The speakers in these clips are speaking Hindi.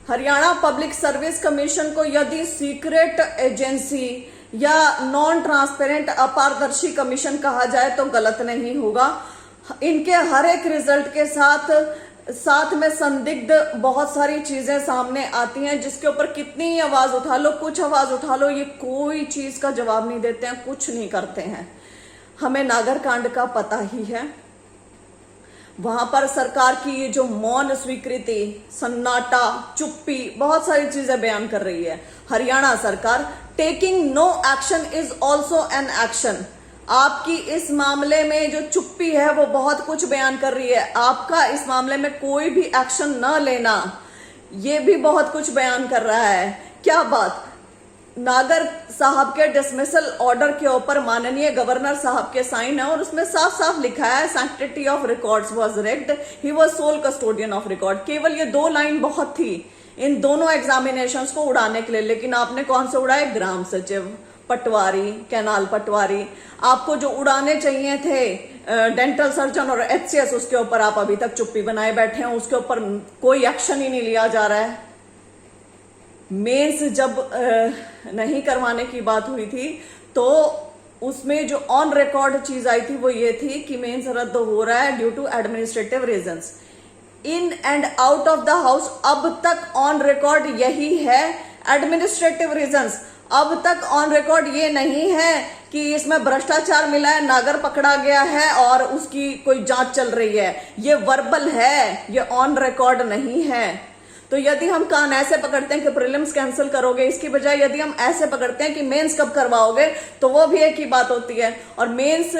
हरियाणा पब्लिक सर्विस कमीशन को यदि सीक्रेट एजेंसी या नॉन ट्रांसपेरेंट अपारदर्शी कमीशन कहा जाए तो गलत नहीं होगा। इनके हर एक रिजल्ट के साथ में संदिग्ध बहुत सारी चीजें सामने आती हैं, जिसके ऊपर कितनी आवाज उठा लो, कुछ आवाज उठा लो, ये कोई चीज का जवाब नहीं देते हैं, कुछ नहीं करते हैं। हमें नागरकांड का पता ही है, वहां पर सरकार की ये जो मौन स्वीकृति, सन्नाटा, चुप्पी, बहुत सारी चीजें बयान कर रही है। हरियाणा सरकार taking no action is also an action. आपकी इस मामले में जो चुप्पी है वो बहुत कुछ बयान कर रही है। आपका इस मामले में कोई भी एक्शन न लेना, ये भी बहुत कुछ बयान कर रहा है। क्या बात, नागर साहब के डिसमिसल ऑर्डर के ऊपर माननीय गवर्नर साहब के साइन है और उसमें साफ साफ लिखा है sanctity of records was rigged, he was sole custodian of record. केवल ये 2 लाइन बहुत थी इन दोनों एग्जामिनेशंस को उड़ाने के लिए, लेकिन आपने कौन से उड़ाए? ग्राम सचिव, पटवारी, कैनाल पटवारी। आपको जो उड़ाने चाहिए थे डेंटल सर्जन और एचसीएस, उसके ऊपर आप अभी तक चुप्पी बनाए बैठे हैं, उसके ऊपर कोई एक्शन ही नहीं लिया जा रहा है। मेंस जब नहीं करवाने की बात हुई थी तो उसमें जो ऑन रिकॉर्ड चीज आई थी वो ये थी कि मेंस रद्द हो रहा है due to administrative reasons. In and out of the house अब तक ऑन रिकॉर्ड यही है, एडमिनिस्ट्रेटिव रीजंस। अब तक ऑन रिकॉर्ड ये नहीं है कि इसमें भ्रष्टाचार मिला है, नागर पकड़ा गया है और उसकी कोई जांच चल रही है। ये वर्बल है, ये ऑन रिकॉर्ड नहीं है। तो यदि हम कान ऐसे पकड़ते हैं कि प्रीलिम्स कैंसिल करोगे, इसकी बजाय यदि हम ऐसे पकड़ते हैं कि मेंस कब करवाओगे, तो वो भी एक ही बात होती है। और मेंस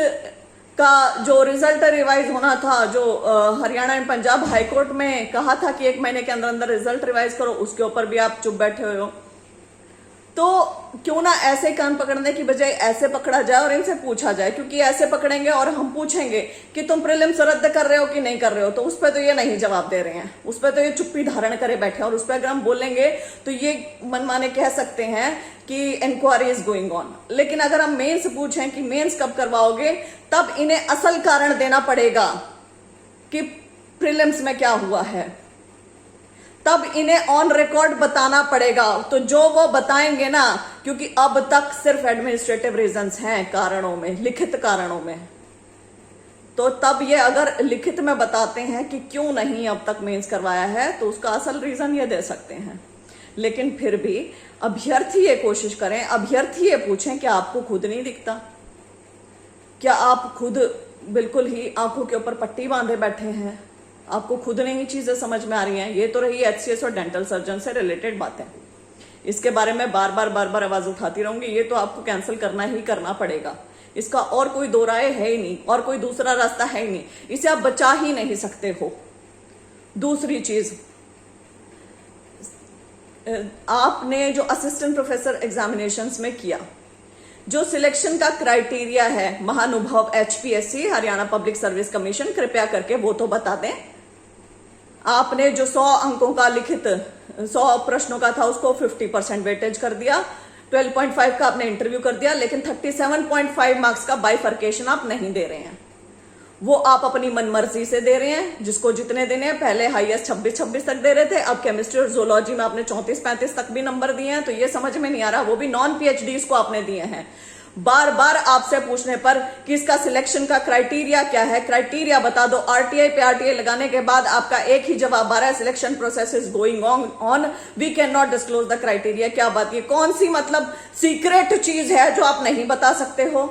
का जो रिजल्ट रिवाइज होना था, जो हरियाणा एंड पंजाब हाईकोर्ट में कहा था कि 1 महीने के अंदर अंदर रिजल्ट रिवाइज करो, उसके ऊपर भी आप चुप बैठे हुए हो। तो क्यों ना ऐसे कान पकड़ने की बजाय ऐसे पकड़ा जाए और इनसे पूछा जाए, क्योंकि ऐसे पकड़ेंगे और हम पूछेंगे कि तुम प्रीलिम्स रद्द कर रहे हो कि नहीं कर रहे हो, तो उस पर तो ये नहीं जवाब दे रहे हैं, उस पर तो ये चुप्पी धारण करे बैठे हैं। और उस पर अगर हम बोलेंगे तो ये मनमाने कह सकते हैं कि इंक्वायरी इज गोइंग ऑन। लेकिन अगर हम मेंस पूछें कि मेंस कब करवाओगे, तब इन्हें असल कारण देना पड़ेगा कि प्रीलिम्स में क्या हुआ है, तब इन्हें ऑन रिकॉर्ड बताना पड़ेगा। तो जो वो बताएंगे ना, क्योंकि अब तक सिर्फ एडमिनिस्ट्रेटिव रीजंस हैं कारणों में, लिखित कारणों में, तो तब ये अगर लिखित में बताते हैं कि क्यों नहीं अब तक मेंस करवाया है, तो उसका असल रीजन ये दे सकते हैं। लेकिन फिर भी अभ्यर्थी ये कोशिश करें, अभ्यर्थी ये पूछें कि आपको खुद नहीं दिखता? क्या आप खुद बिल्कुल ही आंखों के ऊपर पट्टी बांधे बैठे हैं? आपको खुद नहीं चीजें समझ में आ रही हैं? ये तो रही एचसीएस और डेंटल सर्जन से रिलेटेड बातें, इसके बारे में बार बार आवाज उठाती रहूंगी। ये तो आपको कैंसिल करना ही करना पड़ेगा, इसका और कोई दो राय है ही नहीं, और कोई दूसरा रास्ता है ही नहीं, इसे आप बचा ही नहीं सकते हो। दूसरी चीज, आपने जो असिस्टेंट प्रोफेसर एग्जामिनेशंस में किया, जो सिलेक्शन का क्राइटेरिया है, महानुभाव HPSC Haryana public service commission, कृपया करके वो तो बता दें। आपने जो 100 अंकों का लिखित 100 प्रश्नों का था, उसको 50% वेटेज कर दिया, 12.5 का आपने इंटरव्यू कर दिया, लेकिन 37.5 मार्क्स का बाइफर्केशन आप नहीं दे रहे हैं। वो आप अपनी मनमर्जी से दे रहे हैं, जिसको जितने देने हैं। पहले हाईएस्ट 26 तक दे रहे थे, अब केमिस्ट्री और जूलॉजी में आपने 34-35 तक भी नंबर दिए हैं। तो ये समझ में नहीं आ रहा, वो भी नॉन पीएचडीज को आपने दिए हैं। बार बार आपसे पूछने पर कि इसका सिलेक्शन का क्राइटेरिया क्या है, क्राइटेरिया बता दो। आरटीआई पे आरटीआई लगाने के बाद आपका एक ही जवाब आ रहा है, selection process is going on, we can not disclose the criteria. क्या बात, ये कौन सी मतलब सीक्रेट चीज है जो आप नहीं बता सकते हो?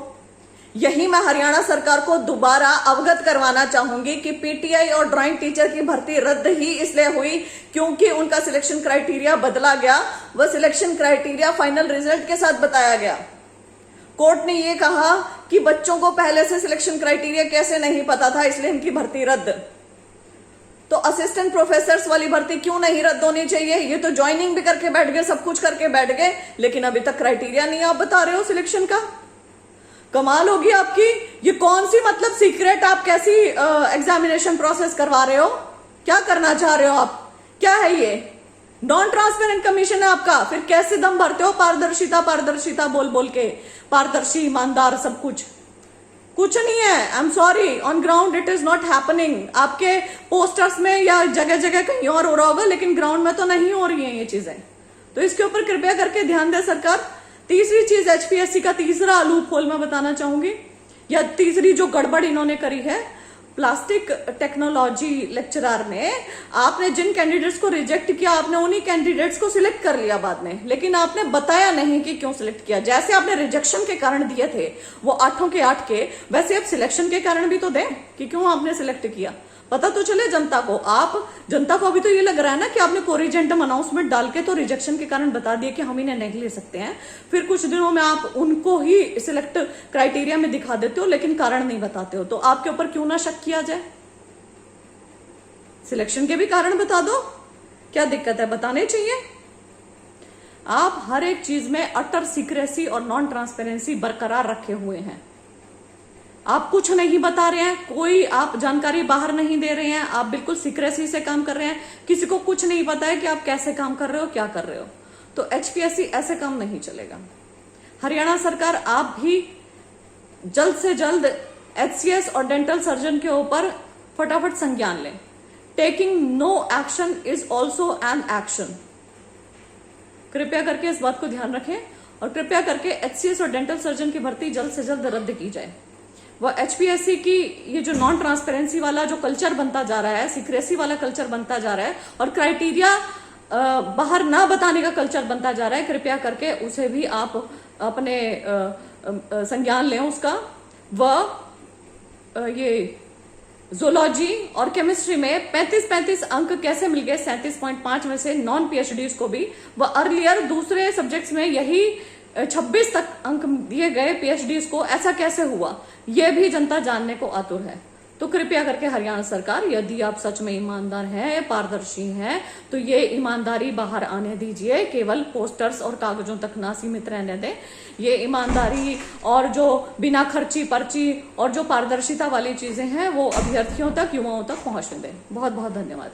यही मैं हरियाणा सरकार को दोबारा अवगत करवाना चाहूंगी कि पीटीआई और ड्राइंग टीचर की भर्ती रद्द ही इसलिए हुई क्योंकि उनका सिलेक्शन क्राइटेरिया बदला गया। वह सिलेक्शन क्राइटेरिया फाइनल रिजल्ट के साथ बताया गया। कोर्ट ने यह कहा कि बच्चों को पहले से सिलेक्शन क्राइटेरिया कैसे नहीं पता था, इसलिए इनकी भर्ती रद्द। तो असिस्टेंट प्रोफेसर्स वाली भर्ती क्यों नहीं रद्द होनी चाहिए? ये तो ज्वाइनिंग भी करके बैठ गए, सब कुछ करके बैठ गए, लेकिन अभी तक क्राइटेरिया नहीं आप बता रहे हो सिलेक्शन का। कमाल होगी आपकी। ये कौन सी मतलब सीक्रेट, आप कैसी एग्जामिनेशन प्रोसेस करवा रहे हो? क्या करना चाह रहे हो आप? क्या है ये? नॉन ट्रांसपेरेंट कमीशन है आपका, फिर कैसे दम भरते हो पारदर्शिता पारदर्शिता बोल बोल के? पारदर्शी, ईमानदार, सब कुछ कुछ नहीं है। I am sorry, on ground it is not happening. आपके पोस्टर्स में या जगह जगह कहीं और हो रहा होगा, लेकिन ग्राउंड में तो नहीं हो रही है ये चीजें। तो इसके ऊपर कृपया करके ध्यान दे सरकार। तीसरी चीज एचपीएससी का तीसरा लूप होल मैं बताना चाहूंगी, या तीसरी जो गड़बड़ इन्होंने करी है, प्लास्टिक टेक्नोलॉजी लेक्चरर में आपने जिन कैंडिडेट्स को रिजेक्ट किया, आपने उन्हीं कैंडिडेट्स को सिलेक्ट कर लिया बाद में, लेकिन आपने बताया नहीं कि क्यों सिलेक्ट किया। जैसे आपने रिजेक्शन के कारण दिए थे वो 8 के 8 के, वैसे अब सिलेक्शन के कारण भी तो दें कि क्यों आपने सिलेक्ट किया। पता तो चले जनता को। आप जनता को अभी तो ये लग रहा है ना कि आपने कोरिजेंटम अनाउंसमेंट डाल के तो रिजेक्शन के कारण बता दिए कि हम इन्हें नहीं ले सकते हैं, फिर कुछ दिनों में आप उनको ही सिलेक्ट क्राइटेरिया में दिखा देते हो, लेकिन कारण नहीं बताते हो। तो आपके ऊपर क्यों ना शक किया जाए? सिलेक्शन के भी कारण बता दो, क्या दिक्कत है? बताने चाहिए। आप हर एक चीज में अटर सीक्रेसी और नॉन ट्रांसपेरेंसी बरकरार रखे हुए हैं। आप कुछ नहीं बता रहे हैं, कोई आप जानकारी बाहर नहीं दे रहे हैं, आप बिल्कुल सीक्रेसी से काम कर रहे हैं। किसी को कुछ नहीं पता है कि आप कैसे काम कर रहे हो, क्या कर रहे हो। तो एचपीएससी ऐसे काम नहीं चलेगा। हरियाणा सरकार, आप भी जल्द से जल्द एचसीएस और डेंटल सर्जन के ऊपर फटाफट संज्ञान लें। Taking no action is also an action. कृपया करके इस बात को ध्यान रखें और कृपया करके एचसीएस और डेंटल सर्जन की भर्ती जल्द से जल्द रद्द की जाए। वह एचपीएससी की ये जो नॉन ट्रांसपेरेंसी वाला जो कल्चर बनता जा रहा है, सीक्रेसी वाला कल्चर बनता जा रहा है और क्राइटेरिया बाहर ना बताने का कल्चर बनता जा रहा है, कृपया करके उसे भी आप अपने संज्ञान लें उसका। वह ये जूलॉजी और केमिस्ट्री में 35 अंक कैसे मिल गए 37.5 में से नॉन पीएचडीज को भी? वह अर्लियर दूसरे सब्जेक्ट्स में यही 26 तक अंक दिए गए पीएचडीज को, ऐसा कैसे हुआ? यह भी जनता जानने को आतुर है। तो कृपया करके हरियाणा सरकार, यदि आप सच में ईमानदार हैं, पारदर्शी हैं, तो ये ईमानदारी बाहर आने दीजिए। केवल पोस्टर्स और कागजों तक ना सीमित रहने दें। ये ईमानदारी और जो बिना खर्ची पर्ची और जो पारदर्शिता वाली चीजें हैं वो अभ्यर्थियों तक, युवाओं तक पहुंचने दें। बहुत बहुत धन्यवाद।